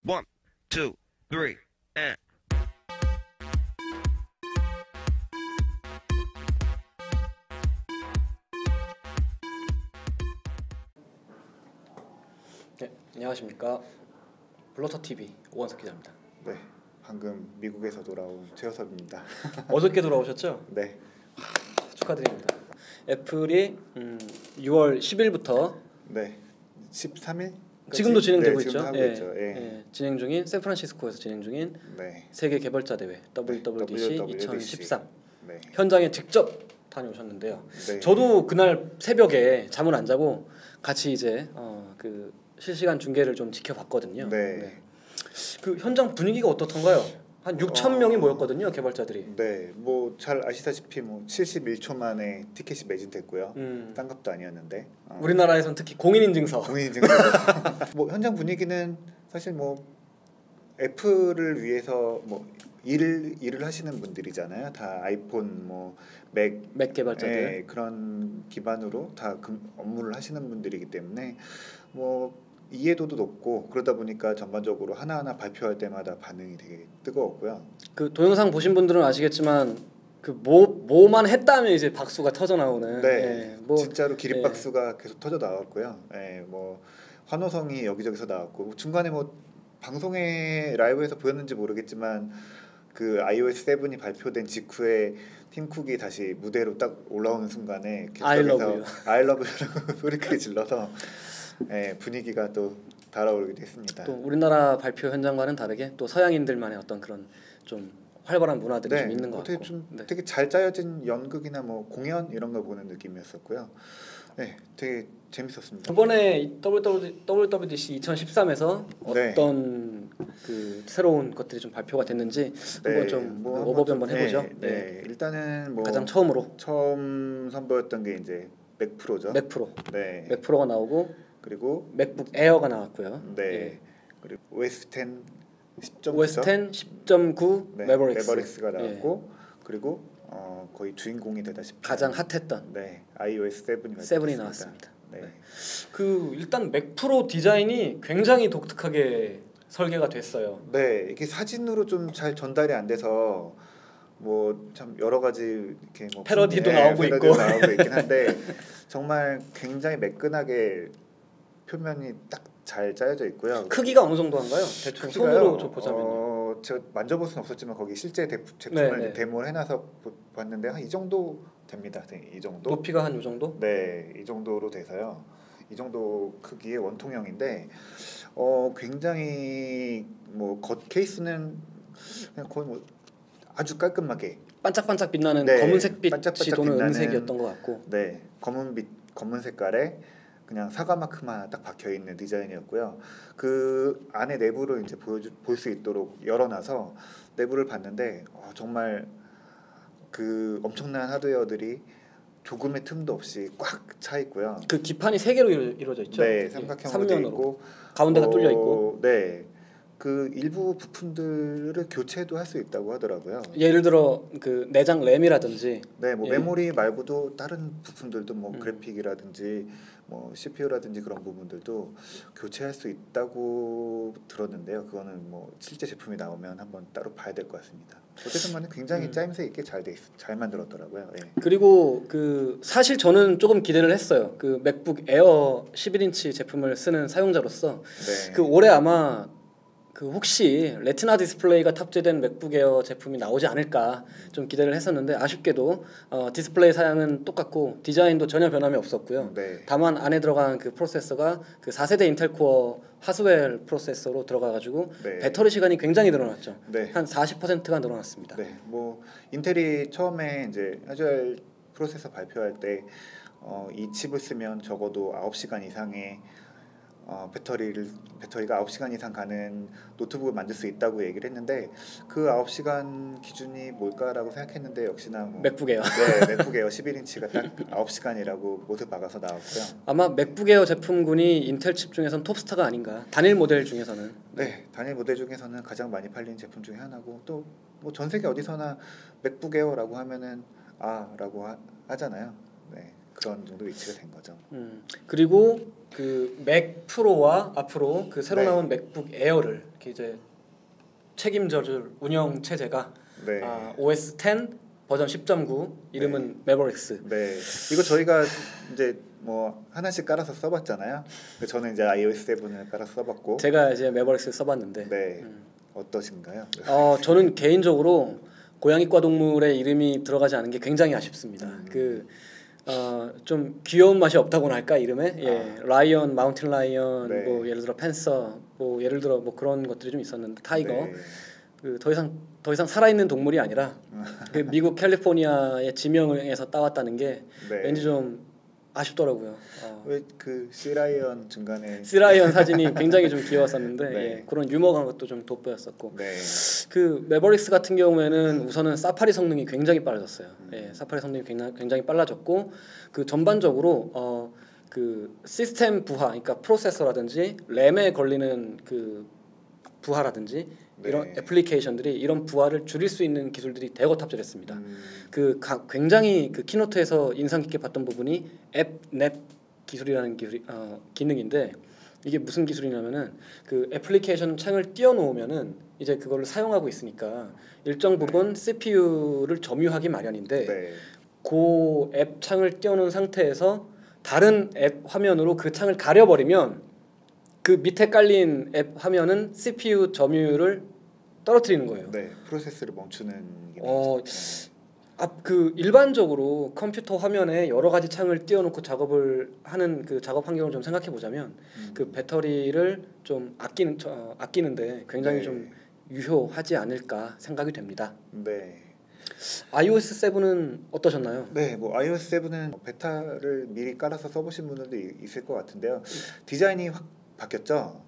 One, two, three, and. 네, 안녕하십니까. 블러터 TV 오원석 기자입니다. 네, 방금 미국에서 돌아온 최효섭입니다. 어저께 돌아오셨죠? 네, 축하드립니다. 애플이 6월 10일부터 네, 13일 지금도 진행되고 네, 있죠. 지금도 하고 예, 있죠. 예. 예, 진행 중인 샌프란시스코에서 진행 중인 네, 세계 개발자 대회 WWDC WWDC 2013 네, 현장에 직접 다녀오셨는데요. 네. 저도 그날 새벽에 잠을 안 자고 같이 이제 그 실시간 중계를 좀 지켜봤거든요. 네. 그 현장 분위기가 어떻던가요? 한 6천 명이 모였거든요, 개발자들이. 네, 뭐 잘 아시다시피 뭐 71초 만에 티켓이 매진됐고요. 음. 딴 값도 아니었는데. 우리나라에선 특히 공인인증서. 공인인증서. 뭐 현장 분위기는 사실 뭐 애플을 위해서 뭐 일을 하시는 분들이잖아요. 다 아이폰 맥 개발자들. 예, 그런 기반으로 다 업무를 하시는 분들이기 때문에 뭐 이해도도 높고 그러다 보니까 전반적으로 하나하나 발표할 때마다 반응이 되게 뜨거웠고요. 그 동영상 보신 분들은 아시겠지만 그 뭐만 했다면 이제 박수가 터져 나오는. 네, 예, 뭐 진짜로 기립박수가 계속 터져 나왔고요. 예, 뭐 환호성이 여기저기서 나왔고 중간에 뭐 방송에 라이브에서 보였는지 모르겠지만 그 iOS 7이 발표된 직후에 팀 쿡이 다시 무대로 딱 올라오는 순간에 I love you. I love you라고 소리크게 질러서 예, 분위기가 또 달아오르기도 했습니다. 또 우리나라 발표 현장과는 다르게 또 서양인들만의 어떤 그런 좀 활발한 문화들이 좀 있는 것 되게 같고. 좀 네. 되게 잘 짜여진 연극이나 뭐 공연 이런 거 보는 느낌이었었고요. 네, 되게 재밌었습니다. 이번에 WWDC 2013에서 네. 어떤 그 새로운 것들이 좀 발표가 됐는지 한번 좀 오버뷰 한번 해보죠. 네, 일단은 뭐 가장 처음으로 처음 선보였던 게 이제 맥 프로죠. 맥 프로. 네. 맥 프로가 나오고 그리고 맥북 에어가 나왔고요. 네. 예. 그리고 OS 10 10.9죠. OS 10 10.9 네, 매버릭스. 매버릭스가 나왔고 그리고 거의 주인공이 되다시피 가장 핫했던 네, iOS 7이 7이 나왔습니다. 네. 그 일단 맥 프로 디자인이 굉장히 독특하게 설계가 됐어요. 네, 이게 사진으로 좀 잘 전달이 안 돼서 뭐 참 여러 가지 이렇게 뭐 패러디도 나오고 있고 나오고 있긴 한데 정말 굉장히 매끈하게 표면이 딱 잘 짜여져 있고요. 크기가 어느 정도 한가요? 대충 손으로 좀 보자면. 제가 만져볼 수는 없었지만 거기 실제 제품을 네. 데모를 해놔서 봤는데 한 이 정도 됩니다. 네, 이 정도. 높이가 한 이 정도? 네, 이 정도로 돼서요. 이 정도 크기의 원통형인데 굉장히 뭐 겉 케이스는 그냥 거의 뭐 아주 깔끔하게 반짝반짝 빛나는 네, 검은색빛이 반짝반짝 도는 빛나는, 은색이었던 것 같고. 네, 검은 색깔에 그냥 사과 마크만 딱 박혀 있는 디자인이었고요. 그 안에 내부를 이제 볼 수 있도록 열어놔서 내부를 봤는데 정말 그 엄청난 하드웨어들이 조금의 틈도 없이 꽉 차 있고요. 그 기판이 세 개로 이루어져 있죠. 네, 삼각형으로 돼 있고 가운데가 뚫려 있고. 네, 그 일부 부품들을 교체도 할 수 있다고 하더라고요. 예를 들어 그 내장 램이라든지. 네, 뭐 예. 메모리 말고도 다른 부품들도 뭐 그래픽이라든지 뭐 CPU라든지 그런 부분들도 교체할 수 있다고 들었는데요. 그거는 뭐 실제 제품이 나오면 한번 따로 봐야 될 것 같습니다. 어쨌든 간에 굉장히 짜임새 있게 잘 만들었더라고요. 예. 그리고 그 사실 저는 조금 기대를 했어요. 그 맥북 에어 11인치 제품을 쓰는 사용자로서 네. 그 올해 아마 그 혹시 레티나 디스플레이가 탑재된 맥북 에어 제품이 나오지 않을까 좀 기대를 했었는데 아쉽게도 디스플레이 사양은 똑같고 디자인도 전혀 변함이 없었고요. 네. 다만 안에 들어간 그 프로세서가 그 4세대 인텔 코어 하스웰 프로세서로 들어가가지고 네. 배터리 시간이 굉장히 늘어났죠. 네. 한 40%가 늘어났습니다. 네, 뭐 인텔이 처음에 이제 하즈웰 프로세서 발표할 때 이 칩을 쓰면 적어도 9시간 이상의 배터리가 9시간 이상 가는 노트북을 만들 수 있다고 얘기를 했는데 그 9시간 기준이 뭘까라고 생각했는데 역시나 뭐 맥북 에어. 네, 맥북 에어 11인치가 딱 9시간이라고 못을 박아서 나왔고요. 아마 맥북 에어 제품군이 인텔 칩 중에서는 톱스타가 아닌가. 단일 모델 중에서는. 네, 단일 모델 중에서는 가장 많이 팔리는 제품 중에 하나고 또 뭐 전 세계 어디서나 맥북 에어라고 하면은 라고 하잖아요. 네, 그런 정도 위치가 된 거죠. 그리고 그 맥 프로와 앞으로 그 새로 네. 나온 맥북 에어를 이렇게 이제 책임져줄 운영 체제가 네. OS X 버전 10.9 이름은 매버릭스. 네, 이거 저희가 이제 뭐 하나씩 깔아서 써봤잖아요. 저는 이제 iOS 7을 깔아서 써봤고, 제가 이제 매버릭스 써봤는데 네, 어떠신가요? 저는 개인적으로 고양이과 동물의 이름이 들어가지 않은 게 굉장히 아쉽습니다. 좀 귀여운 맛이 없다고나 할까 이름에 라이언, 마운틴 라이언, 네. 뭐 예를 들어 팬서, 뭐 예를 들어 뭐 그런 것들이 좀 있었는데 타이거 네. 더 이상 살아있는 동물이 아니라 그 미국 캘리포니아의 지명에서 따왔다는 게 네. 왠지 좀 아쉽더라고요. 왜 그 시라이언 중간에 시라이언 사진이 굉장히 좀 귀여웠었는데 네. 그런 유머간 것도 좀 돋보였었고 네. 그 매버릭스 같은 경우에는 우선은 사파리 성능이 굉장히 빨라졌어요. 사파리 성능이 굉장히 빨라졌고 그 전반적으로 그 시스템 부하, 그러니까 프로세서라든지 램에 걸리는 그 부하라든지 이런 애플리케이션들이 이런 부하를 줄일 수 있는 기술들이 대거 탑재됐습니다. 굉장히 그 키노트에서 인상 깊게 봤던 부분이 앱넷 기술이라는 기능인데 이게 무슨 기술이냐면은 그 애플리케이션 창을 띄워놓으면은 이제 그거를 사용하고 있으니까 일정 부분 CPU를 점유하기 마련인데 그 앱 창을 띄워놓은 상태에서 다른 앱 화면으로 그 창을 가려버리면 그 밑에 깔린 앱 화면은 CPU 점유율을 떨어뜨리는 거예요. 네, 프로세스를 멈추는 그 일반적으로 컴퓨터 화면에 여러 가지 창을 띄워놓고 작업을 하는 그 작업 환경을 좀 생각해 보자면 그 배터리를 좀 아끼는데 굉장히 좀 유효하지 않을까 생각이 됩니다. 네. iOS 7은 어떠셨나요? 네, 뭐 iOS 7은 베타를 미리 깔아서 써보신 분들도 있을 것 같은데요. 디자인이 확 바뀌었죠.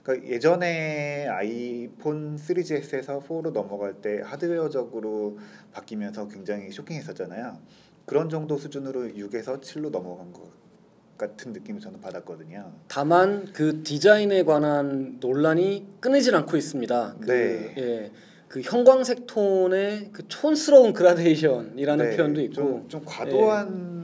그러니까 예전에 아이폰 3GS에서 4로 넘어갈 때 하드웨어적으로 바뀌면서 굉장히 쇼킹했었잖아요. 그런 정도 수준으로 6에서 7로 넘어간 것 같은 느낌을 저는 받았거든요. 다만 그 디자인에 관한 논란이 끊이질 않고 있습니다. 그 형광색 톤의 그 촌스러운 그라데이션이라는 표현도 있고 좀 과도한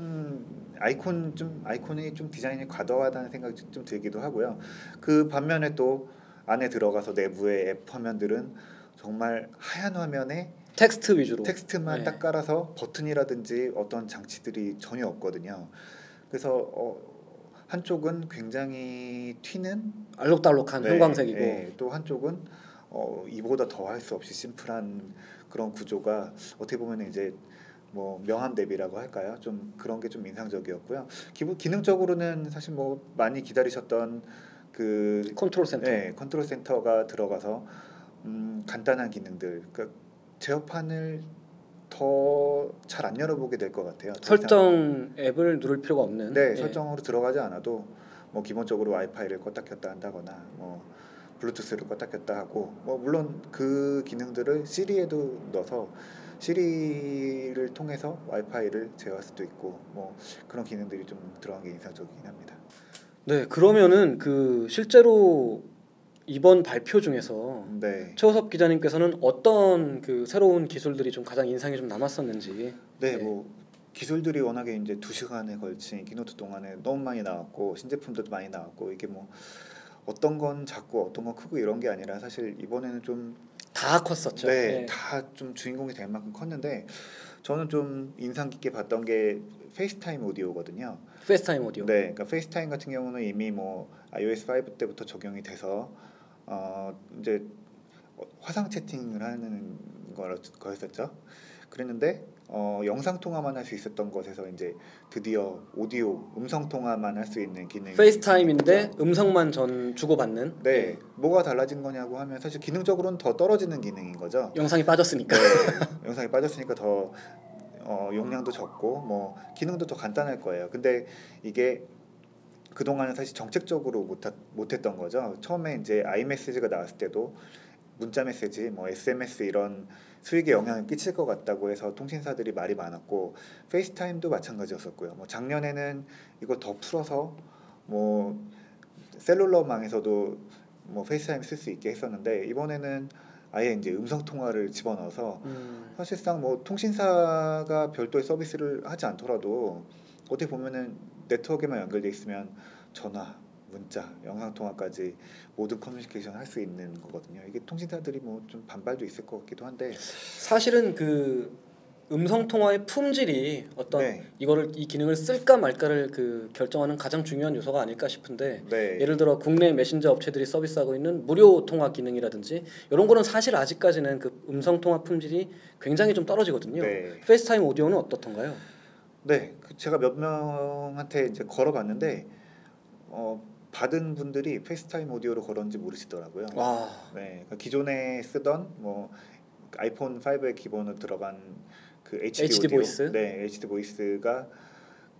아이콘이 좀 디자인이 과도하다는 생각이 좀 들기도 하고요. 그 반면에 또 안에 들어가서 내부의 앱 화면들은 정말 하얀 화면에 텍스트 위주로 텍스트만 딱 깔아서 버튼이라든지 어떤 장치들이 전혀 없거든요. 그래서 한쪽은 굉장히 튀는 알록달록한 형광색이고 또 한쪽은 이보다 더 할 수 없이 심플한 그런 구조가 어떻게 보면 이제 뭐 명암 대비라고 할까요? 좀 그런 게 좀 인상적이었고요. 기능적으로는 사실 뭐 많이 기다리셨던 그 컨트롤 센터, 컨트롤 센터가 들어가서 간단한 기능들, 그러니까 제어판을 더 잘 안 열어보게 될 것 같아요. 설정 앱을 누를 필요가 없는. 설정으로 들어가지 않아도 뭐 기본적으로 와이파이를 껐다 켰다 한다거나 뭐 블루투스를 껐다 켰다 하고 뭐 물론 그 기능들을 시리에도 넣어서 시리를 통해서 와이파이를 제어할 수도 있고 뭐 그런 기능들이 좀 들어간 게 인상적이긴 합니다. 네, 그러면은 그 실제로 이번 발표 중에서 최호섭 기자님께서는 어떤 그 새로운 기술들이 좀 가장 인상이 좀 남았었는지. 뭐 기술들이 워낙에 이제 2시간에 걸친 키노트 동안에 너무 많이 나왔고 신제품들도 많이 나왔고 이게 뭐 어떤 건 작고 어떤 건 크고 이런 게 아니라 사실 이번에는 좀 다 컸었죠. 다 좀 주인공이 될 만큼 컸는데 저는 좀 인상 깊게 봤던 게 페이스타임 오디오거든요. 페이스타임 오디오. 그러니까 페이스타임 같은 경우는 이미 뭐 iOS 5 때부터 적용이 돼서 이제 화상 채팅을 하는 거였었죠. 그랬는데 영상 통화만 할 수 있었던 것에서 이제 드디어 오디오 음성 통화만 할 수 있는 기능이 페이스타임인데 음성만 주고받는. 뭐가 달라진 거냐고 하면 사실 기능적으로는 더 떨어지는 기능인 거죠. 영상이 빠졌으니까. 영상이 빠졌으니까 더 용량도 적고 뭐 기능도 더 간단할 거예요. 근데 이게 그동안은 사실 정책적으로 못했던 거죠. 처음에 이제 아이메시지가 나왔을 때도 문자 메시지, 뭐 SMS 이런 수익에 영향을 끼칠 것 같다고 해서 통신사들이 말이 많았고 페이스타임도 마찬가지였었고요. 뭐 작년에는 이거 더 풀어서 뭐 셀룰러망에서도 뭐 페이스타임 쓸 수 있게 했었는데 이번에는 아예 이제 음성 통화를 집어넣어서 사실상 뭐 통신사가 별도의 서비스를 하지 않더라도 어떻게 보면은 네트워크에만 연결돼 있으면 전화, 문자, 영상 통화까지 모든 커뮤니케이션 할 수 있는 거거든요. 이게 통신사들이 뭐 좀 반발도 있을 것 같기도 한데 사실은 그 음성 통화의 품질이 어떤 네. 이 기능을 쓸까 말까를 그 결정하는 가장 중요한 요소가 아닐까 싶은데 네. 예를 들어 국내 메신저 업체들이 서비스하고 있는 무료 통화 기능이라든지 이런 거는 사실 아직까지는 그 음성 통화 품질이 굉장히 좀 떨어지거든요. 네. 페이스타임 오디오는 어떻던가요? 네, 제가 몇 명한테 이제 걸어봤는데 받은 분들이 페이스타임 오디오로 걸었는지 모르시더라고요. 와, 네, 그러니까 기존에 쓰던 뭐 아이폰 5에 기본으로 들어간 그 HD 오디오, 보이스? 네, HD 보이스가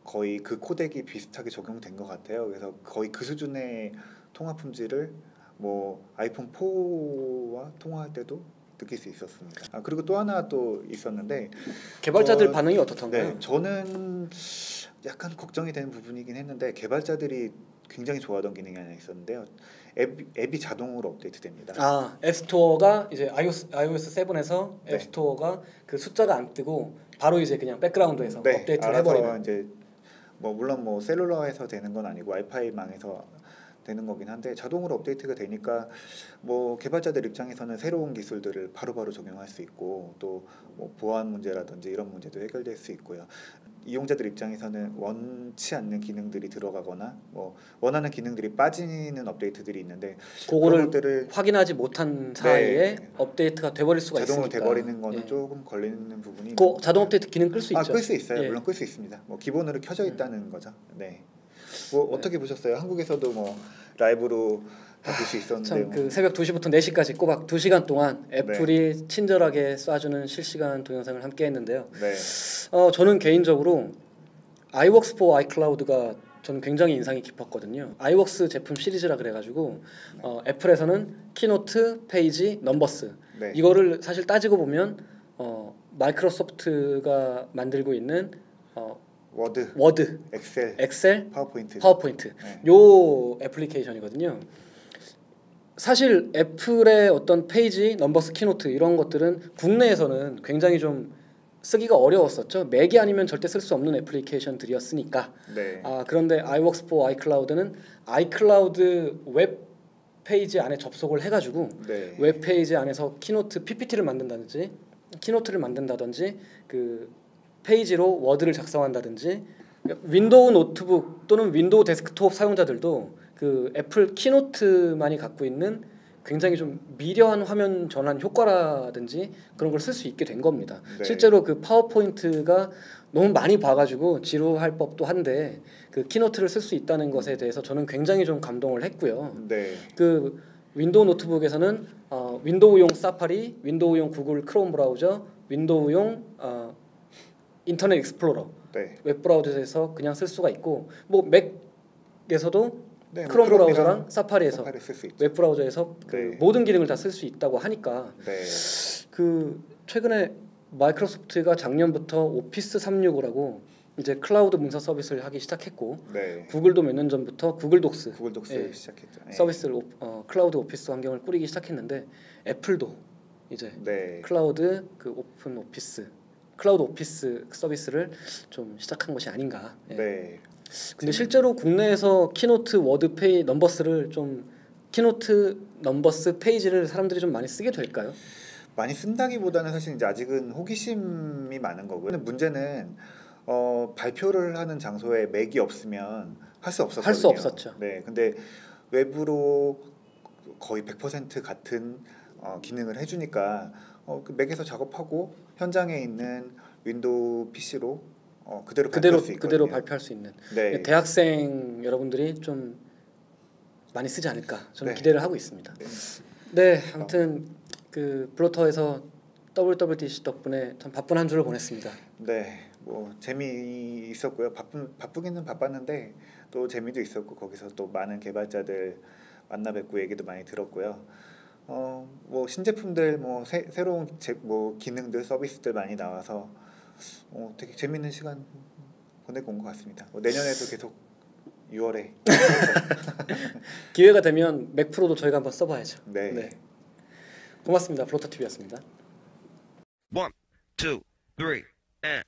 거의 그 코덱이 비슷하게 적용된 것 같아요. 그래서 거의 그 수준의 통화 품질을 뭐 아이폰 4와 통화할 때도 느낄 수 있었습니다. 아, 그리고 또 하나 또 있었는데 개발자들 어, 반응이 어떻던가요? 네, 저는 약간 걱정이 되는 부분이긴 했는데 개발자들이 굉장히 좋아하던 기능이 하나 있었는데요. 앱이 자동으로 업데이트됩니다. 아, 앱스토어가 이제 iOS 7에서 네. 앱스토어가 그 숫자가 안 뜨고 바로 이제 그냥 백그라운드에서 네, 업데이트를 알아서 해버리는. 이제 뭐 물론 뭐 셀룰러에서 되는 건 아니고 와이파이 망에서 되는 거긴 한데 자동으로 업데이트가 되니까 뭐 개발자들 입장에서는 새로운 기술들을 바로바로 적용할 수 있고 또 뭐 보안 문제라든지 이런 문제도 해결될 수 있고요. 이용자들 입장에서는 원치 않는 기능들이 들어가거나 뭐 원하는 기능들이 빠지는 업데이트들이 있는데 그거를 그런 것들을 확인하지 못한 사이에 업데이트가 돼버릴 수가 자동으로 있으니까. 돼버리는 거는 예. 조금 걸리는 부분이 그 자동 업데이트 기능 끌 수 있죠. 끌 수 있어요. 예. 물론 끌 수 있습니다. 뭐 기본으로 켜져 있다는 거죠. 네. 뭐 어떻게 보셨어요? 한국에서도 뭐 라이브로 볼 수 있었는데 참 그 새벽 2시부터 4시까지 꼬박 2시간 동안 애플이 친절하게 쏴주는 실시간 동영상을 함께 했는데요. 네. 저는 개인적으로 iWorks for iCloud가 저는 굉장히 인상이 깊었거든요. iWorks 제품 시리즈라 그래가지고 애플에서는 키노트, 페이지, 넘버스 네. 이거를 사실 따지고 보면 마이크로소프트가 만들고 있는 워드, 엑셀, 파워포인트 네. 요 애플리케이션이거든요. 사실 애플의 어떤 페이지, 넘버스, 키노트 이런 것들은 국내에서는 굉장히 좀 쓰기가 어려웠었죠. 맥이 아니면 절대 쓸 수 없는 애플리케이션들이었으니까. 네. 그런데 iWorks for iCloud는 iCloud 웹 페이지 안에 접속을 해가지고 네. 웹 페이지 안에서 키노트 PPT를 만든다든지 키노트를 만든다든지 그 페이지로 워드를 작성한다든지 윈도우 노트북 또는 윈도우 데스크톱 사용자들도 그 애플 키노트만이 갖고 있는 굉장히 좀 미려한 화면 전환 효과라든지 그런 걸 쓸 수 있게 된 겁니다. 네. 실제로 그 파워포인트가 너무 많이 봐가지고 지루할 법도 한데 그 키노트를 쓸 수 있다는 것에 대해서 저는 굉장히 좀 감동을 했고요. 네. 그 윈도우 노트북에서는 윈도우용 사파리, 윈도우용 구글 크롬 브라우저, 윈도우용 인터넷 익스플로러 네. 웹 브라우저에서 그냥 쓸 수가 있고 뭐 맥에서도 네, 크롬 뭐 브라우저랑 사파리에서 쓸 수 있죠. 웹 브라우저에서 그 네. 모든 기능을 다 쓸 수 있다고 하니까 네. 그 최근에 마이크로소프트가 작년부터 오피스 365라고 이제 클라우드 문서 서비스를 하기 시작했고 네. 구글도 몇 년 전부터 구글 독스 구글 시작했죠. 네. 서비스를 클라우드 오피스 환경을 꾸리기 시작했는데 애플도 이제 네. 클라우드 그 오픈 오피스 클라우드 오피스 서비스를 좀 시작한 것이 아닌가. 예. 네. 근데 실제로 국내에서 키노트 워드 페이 넘버스를 좀 키노트 넘버스 페이지를 사람들이 좀 많이 쓰게 될까요? 많이 쓴다기보다는 사실 이제 아직은 호기심이 많은 거고요. 근데 문제는 발표를 하는 장소에 맥이 없으면 할 수 없었거든요. 할 수 없었죠. 네, 근데 외부로 거의 100% 같은 기능을 해주니까 그 맥에서 작업하고 현장에 있는 윈도우 PC로 그대로 발표할 수 있거든요. 그대로 발표할 수 있는. 네. 대학생 여러분들이 좀 많이 쓰지 않을까 저는 네. 기대를 하고 있습니다. 네. 네, 아무튼 그 블로터에서 WWDC 덕분에 참 바쁜 한 주를 보냈습니다. 네, 뭐 재미 있었고요. 바쁘기는 바빴는데 또 재미도 있었고 거기서 또 많은 개발자들 만나 뵙고 얘기도 많이 들었고요. 뭐 신제품들 뭐 새로운 뭐 기능들 서비스들 많이 나와서 되게 재밌는 시간 보내고 온 것 같습니다. 내년에도 계속 6월에 기회가 되면 맥 프로도 저희가 한번 써봐야죠. 네. 네. 고맙습니다. 블로터 TV였습니다. 1, 2, 3, and